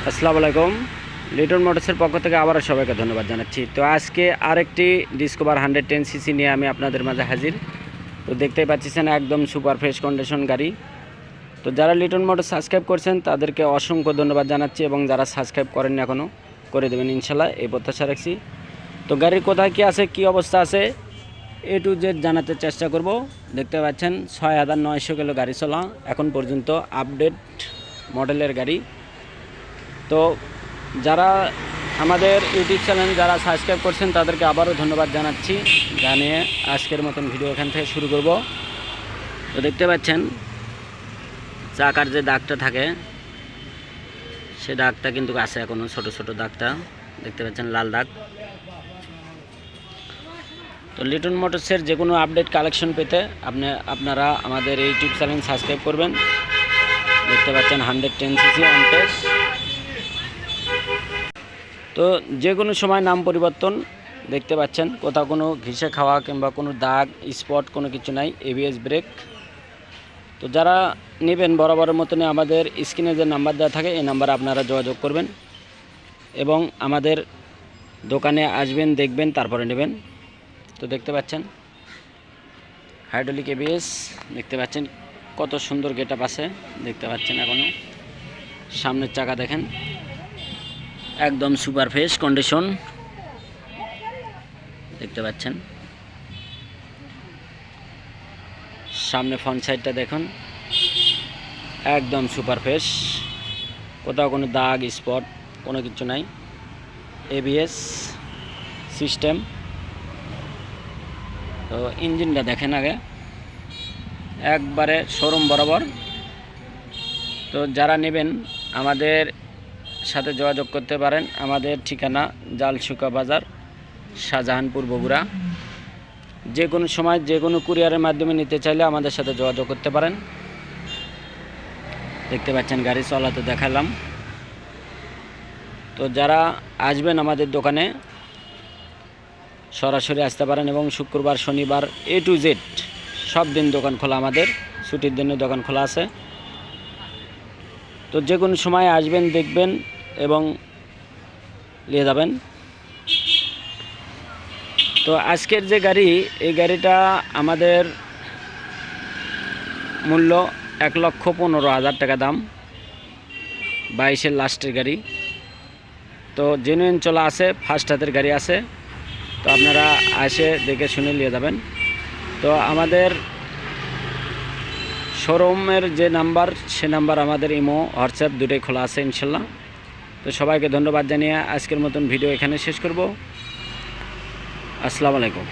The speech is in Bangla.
আসসালামু আলাইকুম। লিটন মোটরসের পক্ষ থেকে আবারও সবাইকে ধন্যবাদ জানাচ্ছি। তো আজকে আরেকটি ডিসকভার 110 সিসি নিয়ে আমি আপনাদের মাঝে হাজির। তো দেখতেই পাচ্ছেন একদম সুপার ফ্রেশ কন্ডিশন গাড়ি। তো যারা লিটন মোটর সাবস্ক্রাইব করছেন তাদেরকে অসংখ্য ধন্যবাদ জানাচ্ছি, এবং যারা সাবস্ক্রাইব করেননি এখনও করে দেবেন ইনশাল্লাহ, এই প্রত্যাশা রাখছি। তো গাড়ির কোথায় কী আছে, কী অবস্থা আছে, A to Z জানাতে চেষ্টা করব। দেখতে পাচ্ছেন 6900 কিলো গাড়ি চলা, এখন পর্যন্ত আপডেট মডেলের গাড়ি। তো যারা আমাদের ইউটিউব চ্যানেল যারা সাবস্ক্রাইব করছেন তাদেরকে আবারও ধন্যবাদ জানাচ্ছি, জানিয়ে আজকের মতন ভিডিও এখান থেকে শুরু করব। তো দেখতে পাচ্ছেন চাকার যে দাগটা থাকে সে দাগটা কিন্তু আছে এখনও, ছোট ছোট দাগটা দেখতে পাচ্ছেন, লাল দাগ। তো লিটন মোটরসের যে কোনো আপডেট কালেকশন পেতে আপনারা আমাদের ইউটিউব চ্যানেল সাবস্ক্রাইব করবেন। দেখতে পাচ্ছেন 110 সিসি অন টেস্ট। তো যে কোনো সময় নাম পরিবর্তন, দেখতে পাচ্ছেন কোথাও কোনো ঘিসে খাওয়া কিংবা কোনো দাগ স্পট কোনো কিছু নাই, ABS ব্রেক। তো যারা নেবেন বরাবরের মতনে আমাদের স্ক্রিনে যে নাম্বার দেওয়া থাকে এই নাম্বারে আপনারা যোগাযোগ করবেন, এবং আমাদের দোকানে আসবেন, দেখবেন, তারপরে নেবেন। তো দেখতে পাচ্ছেন হাইড্রোলিক ABS, দেখতে পাচ্ছেন কত সুন্দর গেটআপ আছে, দেখতে পাচ্ছেন এখনও। সামনের চাকা দেখেন একদম সুপার ফ্রেশ কন্ডিশন, দেখতে পাচ্ছেন। সামনে ফ্রন্ট সাইডটা দেখুন একদম সুপার ফ্রেশ, কোথাও কোনো দাগ স্পট কোনো কিছু নাই, ABS সিস্টেম। তো ইঞ্জিনটা দেখেন আগে, একবারে শোরুম বরাবর। তো যারা নেবেন আমাদের সাথে যোগাযোগ করতে পারেন। আমাদের ঠিকানা জালশুকা বাজার, শাহজাহানপুর, বগুড়া। যে কোনো সময় যে কোনো কুরিয়ারের মাধ্যমে নিতে চাইলে আমাদের সাথে যোগাযোগ করতে পারেন। দেখতে পাচ্ছেন গাড়ি চলাতে দেখালাম। তো যারা আসবেন আমাদের দোকানে সরাসরি আসতে পারেন, এবং শুক্রবার শনিবার A to Z সব দিন দোকান খোলা, আমাদের ছুটির দিনে দোকান খোলা আছে। তো যে কোনো সময় আসবেন, দেখবেন এবং নিয়ে যাবেন। তো আজকের যে গাড়ি, এই গাড়িটা আমাদের মূল্য 1,15,000 টাকা দাম, 22-এর লাস্টের গাড়ি। তো জেনুইন চলা আছে, ফার্স্ট হাতের গাড়ি আছে। তো আপনারা এসে দেখে শুনে নিয়ে যাবেন। তো আমাদের শোরুমের যে নাম্বার সে নাম্বার আমাদের ইমো হোয়াটসঅ্যাপ দুটোই খোলা আছে ইনশাল্লাহ। তো সবাইকে ধন্যবাদ জানিয়ে আজকের মতন ভিডিও এখানে শেষ করব। আসসালামু আলাইকুম।